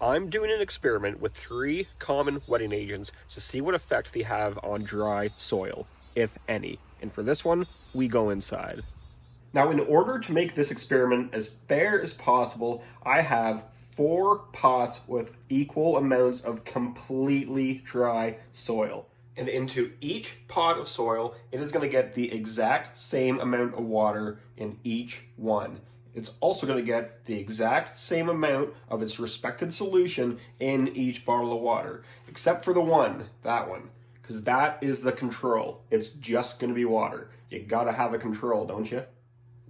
I'm doing an experiment with 3 common wetting agents to see what effect they have on dry soil, if any. And for this one, we go inside. Now, in order to make this experiment as fair as possible, I have 4 pots with equal amounts of completely dry soil. And into each pot of soil, it is going to get the exact same amount of water in each one. It's also going to get the exact same amount of its respected solution in each bottle of water, except for that one, because that is the control. It's just going to be water. You gotta have a control, don't you?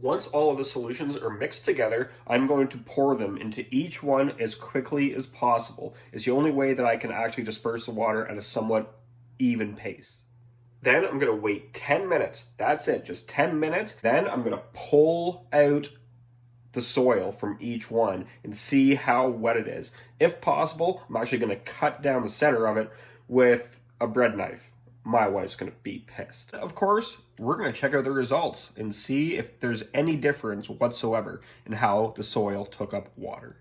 Once all of the solutions are mixed together, I'm going to pour them into each one as quickly as possible. It's the only way that I can actually disperse the water at a somewhat even pace. Then I'm going to wait 10 minutes. That's it, just 10 minutes. Then I'm going to pull out the soil from each one and see how wet it is. If possible, I'm actually going to cut down the center of it with a bread knife. My wife's going to be pissed. Of course, we're going to check out the results and see if there's any difference whatsoever in how the soil took up water.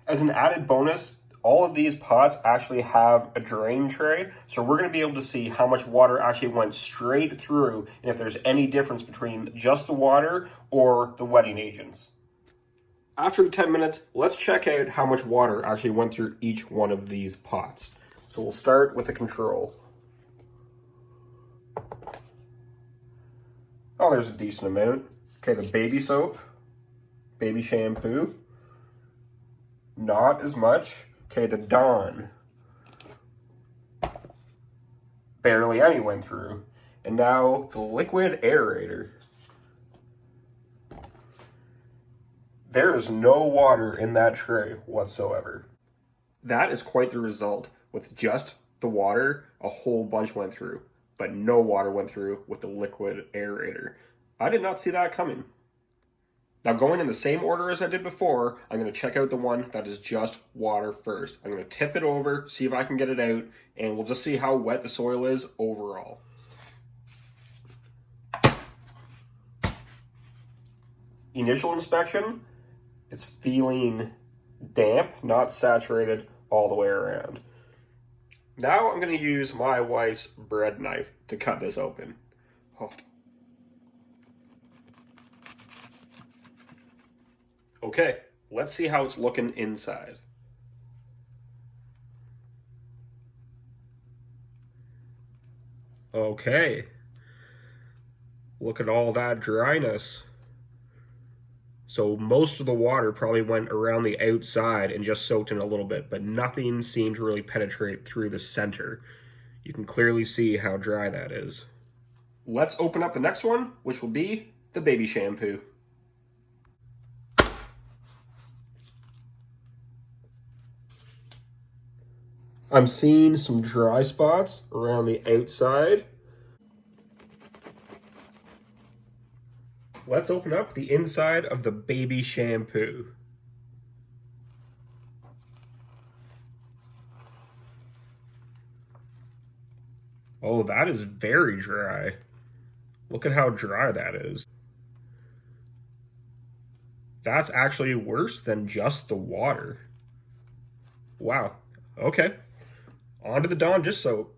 As an added bonus, all of these pots actually have a drain tray, so we're going to be able to see how much water actually went straight through and if there's any difference between just the water or the wetting agents. After the 10 minutes, let's check out how much water actually went through each one of these pots. So we'll start with the control. Oh, there's a decent amount. Okay, the baby soap, baby shampoo, not as much. Okay, the Dawn, barely any went through. And now the liquid aerator. There is no water in that tray whatsoever. That is quite the result. With just the water, a whole bunch went through, but no water went through with the liquid aerator. I did not see that coming. Now, going in the same order as I did before, I'm going to check out the one that is just water first. I'm going to tip it over, see if I can get it out, and we'll just see how wet the soil is overall. Initial inspection, it's feeling damp, not saturated all the way around. Now I'm going to use my wife's bread knife to cut this open. Oh. Okay, let's see how it's looking inside. Okay, look at all that dryness. So most of the water probably went around the outside and just soaked in a little bit, but nothing seemed to really penetrate through the center. You can clearly see how dry that is. Let's open up the next one, which will be the baby shampoo. I'm seeing some dry spots around the outside. Let's open up the inside of the baby shampoo. Oh, that is very dry. Look at how dry that is. That's actually worse than just the water. Wow. Okay. On to the Dawn dish soap.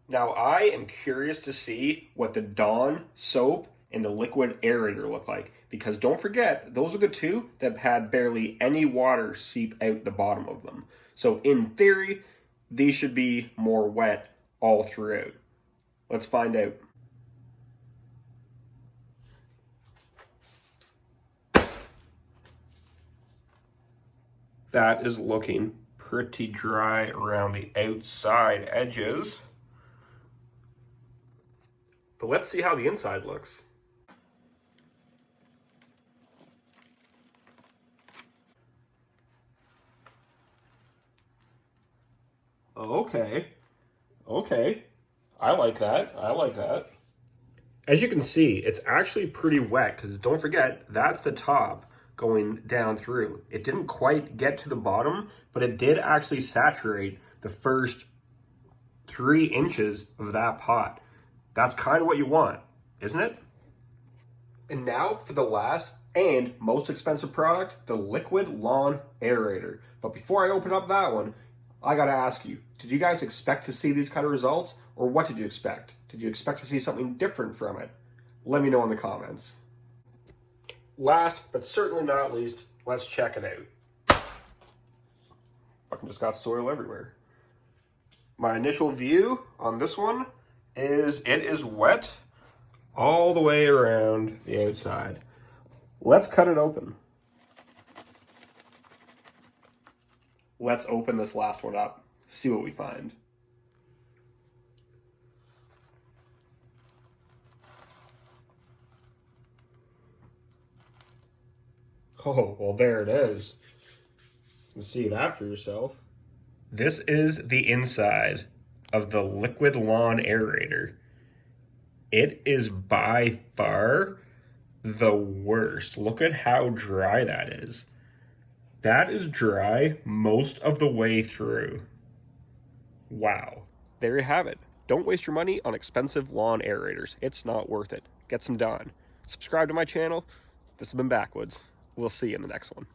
Now, I am curious to see what the Dawn soap and the liquid aerator look like, because don't forget, those are the two that had barely any water seep out the bottom of them. So in theory, these should be more wet all throughout. Let's find out. That is looking pretty dry around the outside edges. But let's see how the inside looks. Okay. I like that. As you can see, it's actually pretty wet because don't forget, that's the top going down through. It didn't quite get to the bottom, but it did actually saturate the first 3 inches of that pot. That's kind of what you want, isn't it? And now for the last and most expensive product, the liquid lawn aerator. But before I open up that one, I gotta ask you, did you guys expect to see these kind of results? Or what did you expect? Did you expect to see something different from it? Let me know in the comments. Last, but certainly not least, let's check it out. Fucking just got soil everywhere. My initial view on this one is it is wet all the way around the outside. Let's cut it open. Let's open this last one up, see what we find. Oh, well, there it is. You can see that for yourself. This is the inside of the liquid lawn aerator. It is by far the worst. Look at how dry that is. That is dry most of the way through. Wow. There you have it. Don't waste your money on expensive lawn aerators. It's not worth it. Get some done. Subscribe to my channel. This has been Backwoods. We'll see you in the next one.